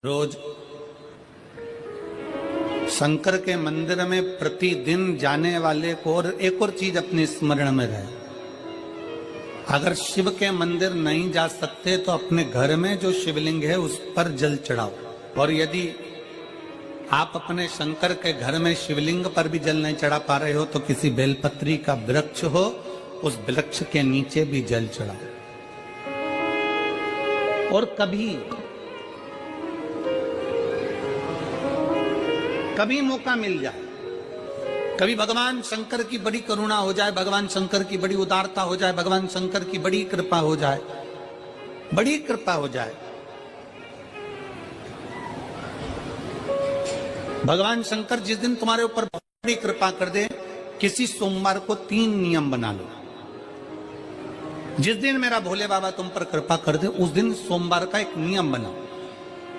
रोज शंकर के मंदिर में प्रतिदिन जाने वाले को और एक और चीज अपने स्मरण में रहे, अगर शिव के मंदिर नहीं जा सकते तो अपने घर में जो शिवलिंग है उस पर जल चढ़ाओ। और यदि आप अपने शंकर के घर में शिवलिंग पर भी जल नहीं चढ़ा पा रहे हो तो किसी बेलपत्री का वृक्ष हो, उस वृक्ष के नीचे भी जल चढ़ाओ। और कभी मौका मिल जाए, कभी भगवान शंकर की बड़ी करुणा हो जाए, भगवान शंकर की बड़ी उदारता हो जाए, भगवान शंकर की बड़ी कृपा हो जाए, बड़ी कृपा हो जाए, भगवान शंकर जिस दिन तुम्हारे ऊपर बड़ी कृपा कर दे, किसी सोमवार को 3 नियम बना लो। जिस दिन मेरा भोले बाबा तुम पर कृपा कर दे उस दिन सोमवार का एक नियम बनाओ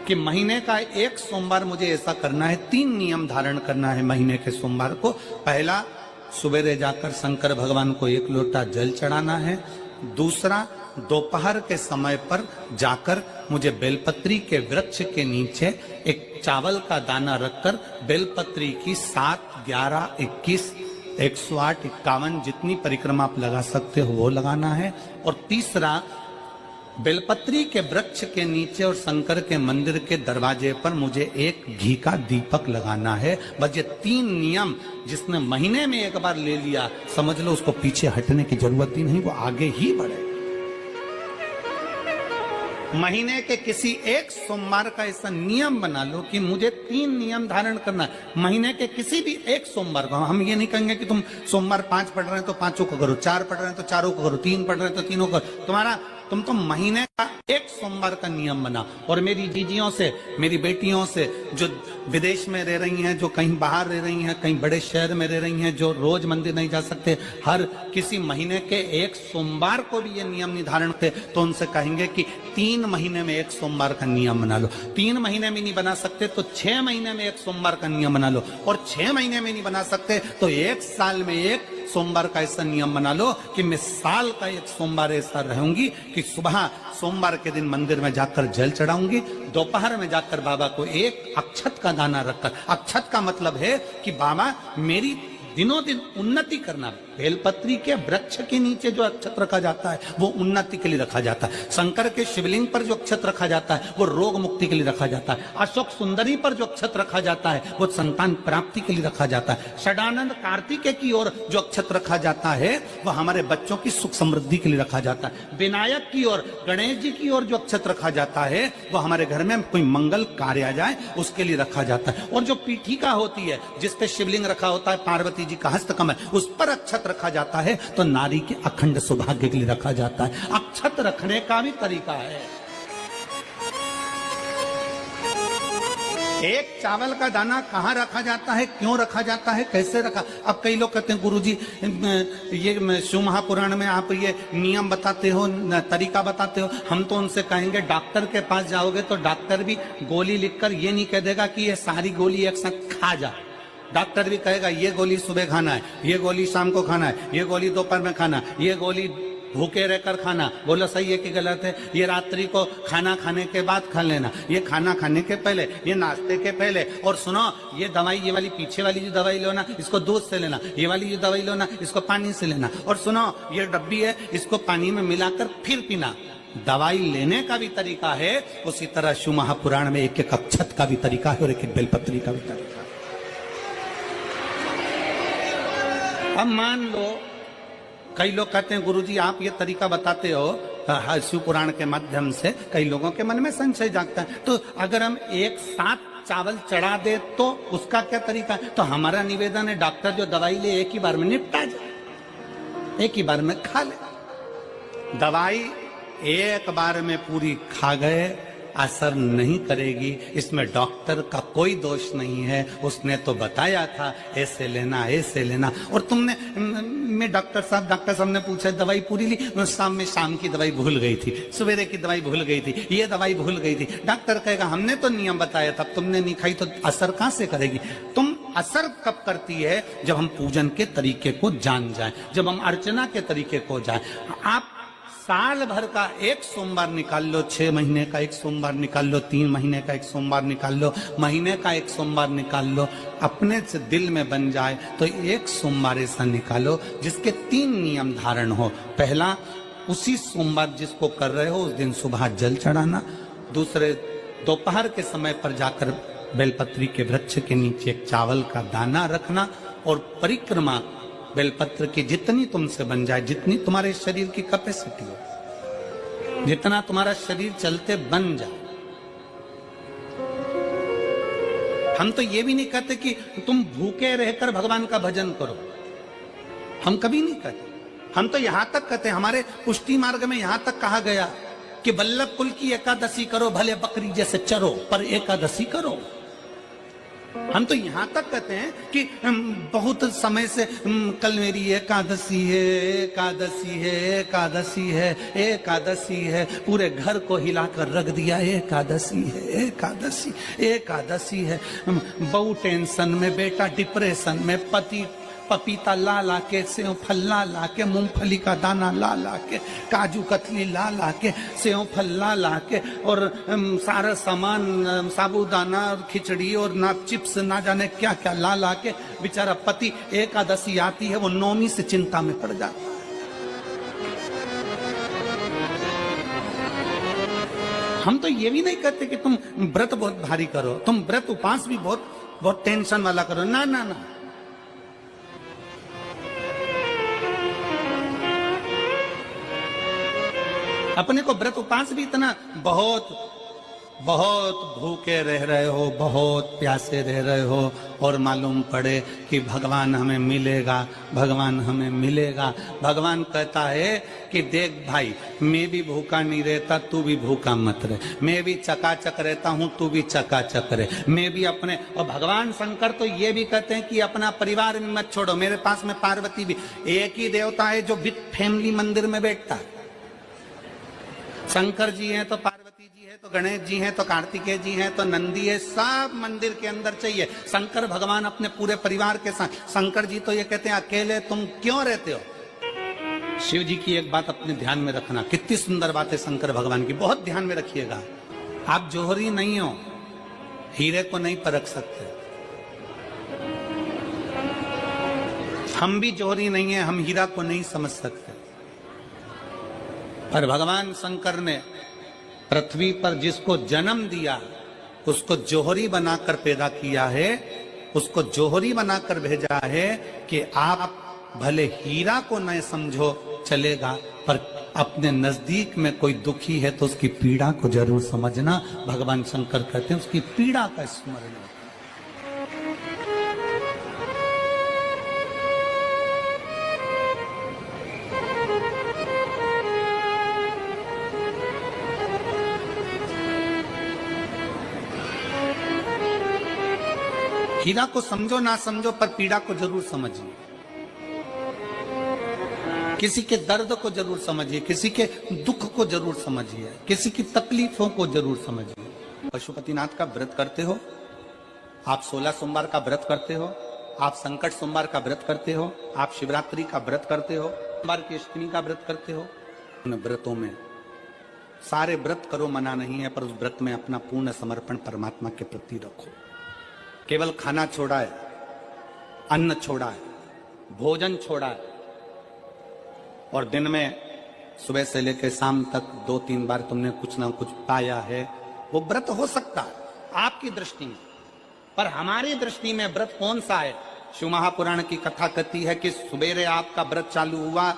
कि महीने का एक सोमवार मुझे ऐसा करना है, 3 नियम धारण करना है महीने के सोमवार को। पहला, सुबेरे जाकर शंकर भगवान को 1 लोटा जल चढ़ाना है। दूसरा, दोपहर के समय पर जाकर मुझे बेलपत्री के वृक्ष के नीचे एक चावल का दाना रखकर बेलपत्री की 7, 11, 21, 108, 51 जितनी परिक्रमा आप लगा सकते हो वो लगाना है। और तीसरा, बेलपत्री के वृक्ष के नीचे और शंकर के मंदिर के दरवाजे पर मुझे एक घी का दीपक लगाना है। बस ये 3 नियम जिसने महीने में एक बार ले लिया, समझ लो उसको पीछे हटने की जरूरत ही नहीं, वो आगे ही बढ़े। महीने के किसी एक सोमवार का ऐसा नियम बना लो कि मुझे 3 नियम धारण करना है महीने के किसी भी एक सोमवार को। हम ये नहीं कहेंगे कि तुम सोमवार 5 पढ़ रहे हैं तो 5 को करो, 4 पढ़ रहे हैं तो 4 को करो, 3 पढ़ रहे हैं तो 3 को करो। तुम तो महीने का एक सोमवार का नियम बना। और मेरी जीजियों से, मेरी बेटियों से जो विदेश में रह रही हैं, जो कहीं बाहर रह रही हैं, कहीं बड़े शहर में रह रही हैं, जो रोज मंदिर नहीं जा सकते, हर किसी महीने के एक सोमवार को भी ये नियम निर्धारण करते, तो उनसे कहेंगे कि 3 महीने में एक सोमवार का नियम बना लो। 3 महीने में नहीं बना सकते तो 6 महीने में एक सोमवार का नियम बना लो। और 6 महीने में नहीं बना सकते तो 1 साल में एक सोमवार का ऐसा नियम बना लो कि मैं साल का एक सोमवार ऐसा रहूंगी कि सुबह सोमवार के दिन मंदिर में जाकर जल चढ़ाऊंगी, दोपहर में जाकर बाबा को एक अक्षत का दाना रखकर, अक्षत का मतलब है कि बाबा मेरी दिनों दिन उन्नति करना। बेलपत्री के वृक्ष के नीचे जो अक्षत रखा जाता है वो उन्नति के लिए रखा जाता है। शंकर के शिवलिंग पर जो अक्षत रखा जाता है वो रोग मुक्ति के लिए रखा जाता है। अशोक सुंदरी पर जो अक्षत रखा जाता है वो संतान प्राप्ति के लिए रखा जाता है। षडानंद कार्तिकेय की ओर जो अक्षत रखा जाता है वो हमारे बच्चों की सुख समृद्धि के लिए रखा जाता है। विनायक की ओर, गणेश जी की ओर जो अक्षत रखा जाता है वो हमारे घर में कोई मंगल कार्य आ जाए उसके लिए रखा जाता है। और जो पीठिका होती है जिसपे शिवलिंग रखा होता है, पार्वती जी का हस्तकमल, उस पर अक्षत रखा जाता है तो नारी के अखंड सौभाग्य के लिए रखा जाता है। अक्षत रखने का भी तरीका है। एक चावल का दाना कहाँ रखा जाता है, क्यों रखा जाता है, कैसे रखा। अब कई लोग कहते हैं गुरुजी ये शिव महापुराण में आप ये नियम बताते हो, तरीका बताते हो। हम तो उनसे कहेंगे डॉक्टर के पास जाओगे तो डॉक्टर भी गोली लिखकर ये नहीं कह देगा कि ये सारी गोली एक साथ खा जा। डॉक्टर भी कहेगा ये गोली सुबह खाना है, ये गोली शाम को खाना है, ये गोली दोपहर में खाना, ये गोली भूखे रहकर खाना। बोलो सही है कि गलत है? ये रात्रि को खाना खाने के बाद खा लेना, ये खाना खाने के पहले, ये नाश्ते के पहले। और सुनो, ये दवाई, ये वाली पीछे वाली जो दवाई लो ना इसको दूध से लेना, ये वाली जो दवाई लो ना इसको पानी से लेना। और सुनो, ये डब्बी है इसको पानी में मिलाकर फिर पीना। दवाई लेने का भी तरीका है, उसी तरह शिव महापुराण में एक एक अक्षत का भी तरीका है और एक एक बेलपत्री का भी तरीका है। अब मान लो कई लोग कहते हैं गुरुजी आप ये तरीका बताते हो शिव पुराण के माध्यम से, कई लोगों के मन में संशय जागता है, तो अगर हम एक साथ चावल चढ़ा दे तो उसका क्या तरीका है? तो हमारा निवेदन है डॉक्टर जो दवाई ले एक ही बार में निपटा जाए, एक ही बार में खा ले। दवाई एक बार में पूरी खा गए असर नहीं करेगी, इसमें डॉक्टर का कोई दोष नहीं है। उसने तो बताया था ऐसे लेना, ऐसे लेना। और तुमने, मैं डॉक्टर साहब ने पूछा दवाई पूरी ली, शाम की दवाई भूल गई थी, सवेरे की दवाई भूल गई थी, ये दवाई भूल गई थी। डॉक्टर कहेगा हमने तो नियम बताया था, तुमने नहीं खाई तो असर कहां से करेगी? तुम असर कब करती है? जब हम पूजन के तरीके को जान जाए, जब हम अर्चना के तरीके को जाए। आप साल भर का एक सोमवार निकाल लो, 6 महीने का एक सोमवार निकाल लो, 3 महीने का एक सोमवार निकाल लो, महीने का एक सोमवार निकाल लो, अपने से दिल में बन जाए तो एक सोमवार ऐसा निकालो जिसके 3 नियम धारण हो। पहला, उसी सोमवार जिसको कर रहे हो उस दिन सुबह जल चढ़ाना। दूसरे, दोपहर के समय पर जाकर बेलपत्री के वृक्ष के नीचे एक चावल का दाना रखना और परिक्रमा बेलपत्र की जितनी तुमसे बन जाए, जितनी तुम्हारे शरीर की कैपेसिटी हो, जितना तुम्हारा शरीर चलते बन जाए। हम तो ये भी नहीं कहते कि तुम भूखे रहकर भगवान का भजन करो, हम कभी नहीं कहते। हम तो यहां तक कहते हैं, हमारे पुष्टि मार्ग में यहां तक कहा गया कि वल्लभ कुल की एकादशी करो, भले बकरी जैसे चरो पर एकादशी करो। हम तो यहां तक कहते हैं कि बहुत समय से कल मेरी एकादशी है, एकादशी है, एकादशी है, एकादशी है, पूरे घर को हिलाकर रख दिया, एकादशी है, एकादशी, एकादशी है। बहू टेंशन में, बेटा डिप्रेशन में, पति पपीता ला ला के, सेव फल ला के, मूंगफली का दाना ला के, काजू कतली ला के, सेव फल ला के, और सारा सामान, साबूदाना और खिचड़ी और ना चिप्स ना जाने क्या क्या ला के, बेचारा पति एकादशी आती है वो नौमी से चिंता में पड़ जाता है। हम तो ये भी नहीं कहते कि तुम व्रत बहुत भारी करो, तुम व्रत उपास भी बहुत टेंशन वाला करो, ना ना ना। अपने को व्रत उपास भी इतना बहुत भूखे रह रहे हो, बहुत प्यासे रह रहे हो, और मालूम पड़े कि भगवान हमें मिलेगा, भगवान हमें मिलेगा। भगवान कहता है कि देख भाई, मैं भी भूखा नहीं रहता, तू भी भूखा मत रहे, मैं भी चकाचक रहता हूं, तू भी चकाचक रहे, मैं भी अपने। और भगवान शंकर तो ये भी कहते हैं कि अपना परिवार में मत छोड़ो। मेरे पास में पार्वती भी, एक ही देवता है जो विद फैमिली मंदिर में बैठता है। शंकर जी हैं तो पार्वती जी है, तो गणेश जी हैं, तो कार्तिकेय जी हैं, तो नंदी है, सब मंदिर के अंदर चाहिए। शंकर भगवान अपने पूरे परिवार के साथ। शंकर जी तो ये कहते हैं अकेले तुम क्यों रहते हो। शिव जी की एक बात अपने ध्यान में रखना, कितनी सुंदर बात है शंकर भगवान की, बहुत ध्यान में रखिएगा। आप जौहरी नहीं हो, हीरे को नहीं परख सकते। हम भी जौहरी नहीं है, हम हीरा को नहीं समझ सकते। पर भगवान शंकर ने पृथ्वी पर जिसको जन्म दिया उसको जौहरी बनाकर पैदा किया है, उसको जौहरी बनाकर भेजा है कि आप भले हीरा को न समझो चलेगा, पर अपने नजदीक में कोई दुखी है तो उसकी पीड़ा को जरूर समझना। भगवान शंकर कहते हैं उसकी पीड़ा का स्मरण। हीरा को समझो ना समझो, पर पीड़ा को जरूर समझिए। किसी के दर्द को जरूर समझिए, किसी के दुख को जरूर समझिए, किसी की तकलीफों को जरूर समझिए। पशुपतिनाथ का व्रत करते हो आप, 16 सोमवार का व्रत करते हो आप, संकट सोमवार का व्रत करते हो आप, शिवरात्रि का व्रत करते हो, सोमवार की अष्टमी का व्रत करते हो। उन व्रतों में सारे व्रत करो, मना नहीं है, पर उस व्रत में अपना पूर्ण समर्पण परमात्मा के प्रति रखो। केवल खाना छोड़ा है, अन्न छोड़ा है, भोजन छोड़ा है, और दिन में सुबह से लेकर शाम तक 2-3 बार तुमने कुछ ना कुछ पाया है, वो व्रत हो सकता है आपकी दृष्टि में, पर हमारी दृष्टि में व्रत कौन सा है। शिव महापुराण की कथा कहती है कि सुबेरे आपका व्रत चालू हुआ,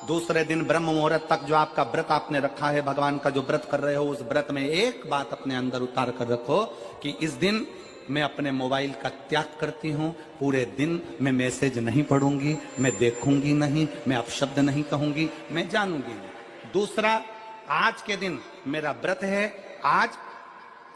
दूसरे दिन ब्रह्म मुहूर्त तक जो आपका व्रत आपने रखा है, भगवान का जो व्रत कर रहे हो, उस व्रत में एक बात अपने अंदर उतार कर रखो कि इस दिन मैं अपने मोबाइल का त्याग करती हूँ, पूरे दिन मैं मैसेज नहीं पढ़ूंगी, मैं देखूंगी नहीं, मैं अपशब्द नहीं कहूंगी, मैं जानूंगी नहीं। दूसरा, आज के दिन मेरा व्रत है, आज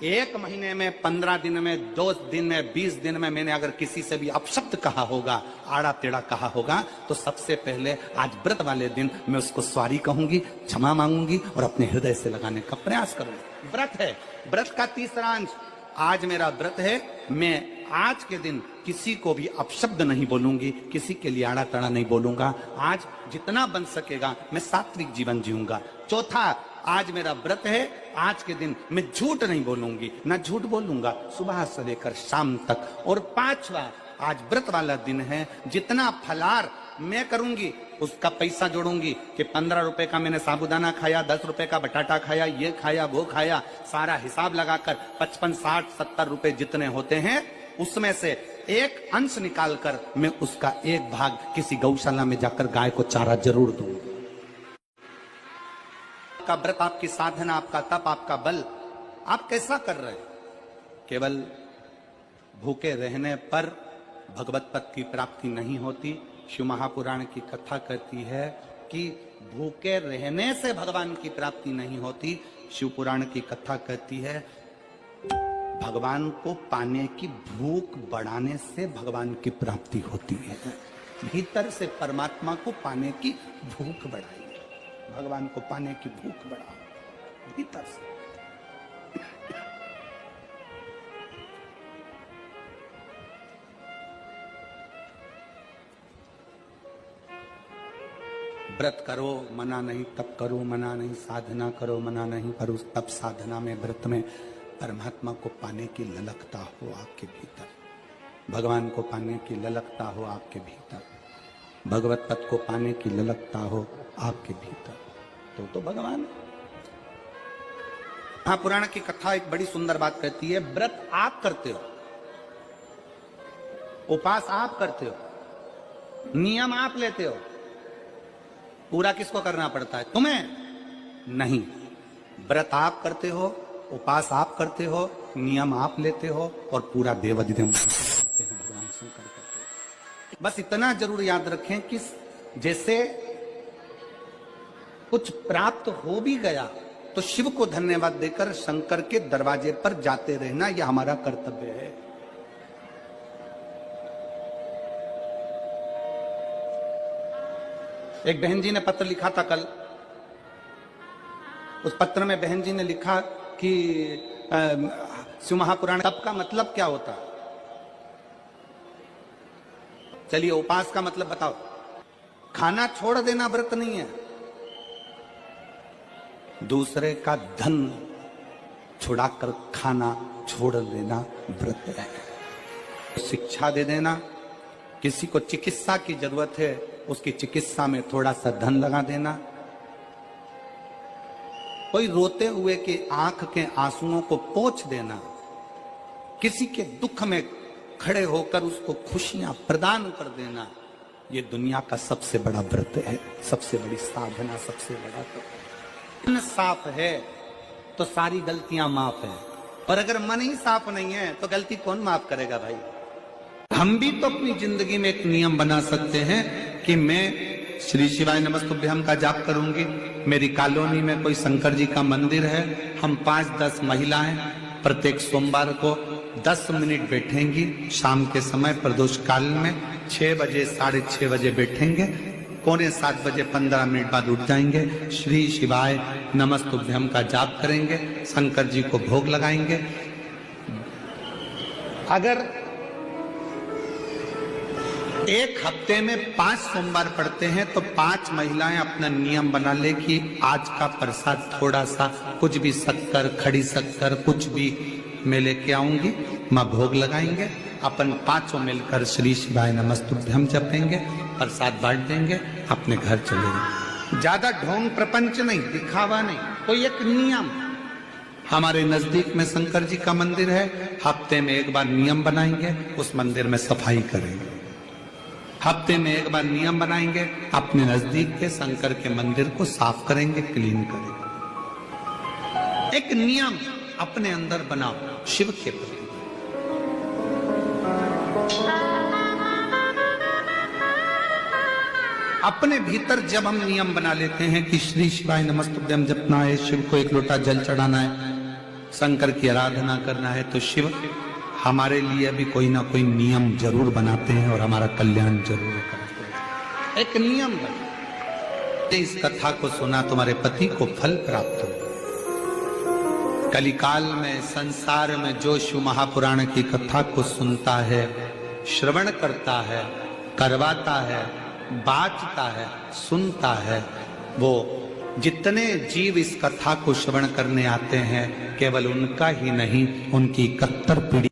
1 महीने में, 15 दिन में, 2 दिन में, 20 दिन में मैंने अगर किसी से भी अपशब्द कहा होगा, आड़ा टेढ़ा कहा होगा, तो सबसे पहले आज व्रत वाले दिन मैं उसको सॉरी कहूंगी, क्षमा मांगूंगी और अपने हृदय से लगाने का प्रयास करूंगी। व्रत है। व्रत का तीसरा अंश आज मेरा व्रत है, मैं आज के दिन किसी को भी अपशब्द नहीं बोलूंगी, किसी के लिए आड़ा तड़ा नहीं बोलूंगा। आज जितना बन सकेगा मैं सात्विक जीवन जीऊंगा। चौथा, आज मेरा व्रत है, आज के दिन मैं झूठ नहीं बोलूंगी, ना झूठ बोलूंगा सुबह से लेकर शाम तक। और पांचवा, आज व्रत वाला दिन है, जितना फलार मैं करूंगी उसका पैसा जोड़ूंगी कि 15 रुपए का मैंने साबुदाना खाया, 10 रुपए का बटाटा खाया, ये खाया वो खाया, सारा हिसाब लगाकर 55, 60, 70 रुपए जितने होते हैं उसमें से एक अंश निकालकर मैं उसका एक भाग किसी गौशाला में जाकर गाय को चारा जरूर दूंगा। आपका व्रत, आपकी साधना, आपका तप, आपका बल, आप कैसा कर रहे हैं? केवल भूखे रहने पर भगवत पद की प्राप्ति नहीं होती। शिव महापुराण की कथा कहती है कि भूखे रहने से भगवान की प्राप्ति नहीं होती। शिव पुराण की कथा कहती है भगवान को पाने की भूख बढ़ाने से भगवान की प्राप्ति होती है। भीतर से परमात्मा को पाने की भूख बढ़ाइए, भगवान को पाने की भूख बढ़ाओ भीतर से। व्रत करो मना नहीं, तप करो मना नहीं, साधना करो मना नहीं, पर उस तप साधना में, व्रत में परमात्मा को पाने की ललकता हो आपके भीतर, भगवान को पाने की ललकता हो आपके भीतर, भगवत पद को पाने की ललकता हो आपके भीतर, तो भगवान। हाँ, पुराण की कथा एक बड़ी सुंदर बात कहती है, व्रत आप करते हो, उपास आप करते हो, नियम आप लेते हो, पूरा किसको करना पड़ता है? तुम्हें नहीं। व्रत आप करते हो, उपास आप करते हो, नियम आप लेते हो और पूरा देवाधिदेव करते हैं, भगवान शंकर करते हैं। बस इतना जरूर याद रखें कि जैसे कुछ प्राप्त हो भी गया तो शिव को धन्यवाद देकर शंकर के दरवाजे पर जाते रहना, यह हमारा कर्तव्य है। एक बहन जी ने पत्र लिखा था कल। उस पत्र में बहन जी ने लिखा कि शिव महापुराण तप का मतलब क्या होता? चलिए, उपास का मतलब बताओ। खाना छोड़ देना व्रत नहीं है, दूसरे का धन छुड़ाकर खाना छोड़ देना व्रत है। शिक्षा दे देना, किसी को चिकित्सा की जरूरत है उसकी चिकित्सा में थोड़ा सा धन लगा देना, कोई रोते हुए के आंख के आंसुओं को पोंछ देना, किसी के दुख में खड़े होकर उसको खुशियां प्रदान कर देना, ये दुनिया का सबसे बड़ा व्रत है, सबसे बड़ी साधना, सबसे बड़ा तप। मन साफ है तो सारी गलतियां माफ है, और अगर मन ही साफ नहीं है तो गलती कौन माफ करेगा भाई? हम भी तो अपनी जिंदगी में एक नियम बना सकते हैं कि मैं श्री शिवाय नमस्तुभ्यम का जाप करूंगी, मेरी कॉलोनी में कोई शंकर जी का मंदिर है, हम 5-10 महिलाएं प्रत्येक सोमवार को 10 मिनट बैठेंगी, शाम के समय प्रदोष काल में 6 बजे 6:30 बजे बैठेंगे, 6:45 बजे 15 मिनट बाद उठ जाएंगे, श्री शिवाय नमस्तुभ्यम का जाप करेंगे, शंकर जी को भोग लगाएंगे। अगर एक हफ्ते में 5 सोमवार पड़ते हैं तो 5 महिलाएं अपना नियम बना ले कि आज का प्रसाद थोड़ा सा, कुछ भी शक्कर, खड़ी शक्कर, कुछ भी मैं लेके आऊंगी, मां भोग लगाएंगे, अपन 5 मिलकर श्री शिवाय नमस्तुभ्यम जपेंगे, प्रसाद बांट देंगे, अपने घर चले जाएंगे। ज्यादा ढोंग प्रपंच नहीं, दिखावा नहीं, कोई एक नियम। हमारे नजदीक में शंकर जी का मंदिर है, हफ्ते में एक बार नियम बनाएंगे, उस मंदिर में सफाई करेंगे। हफ्ते में एक बार नियम बनाएंगे, अपने नजदीक के शंकर के मंदिर को साफ करेंगे, क्लीन करेंगे। एक नियम अपने अंदर बनाओ शिव के प्रति। अपने भीतर जब हम नियम बना लेते हैं कि श्री शिवाय नमस्तुभ्यम जपना है, शिव को एक लोटा जल चढ़ाना है, शंकर की आराधना करना है, तो शिव हमारे लिए भी कोई ना कोई नियम जरूर बनाते हैं और हमारा कल्याण जरूर करते हैं। एक नियम बना, इस कथा को सुना, तुम्हारे पति को फल प्राप्त हो। कलिकाल में संसार में जो शिव महापुराण की कथा को सुनता है, श्रवण करता है, करवाता है, बाँचता है, सुनता है, वो जितने जीव इस कथा को श्रवण करने आते हैं, केवल उनका ही नहीं, उनकी 71 पीढ़ी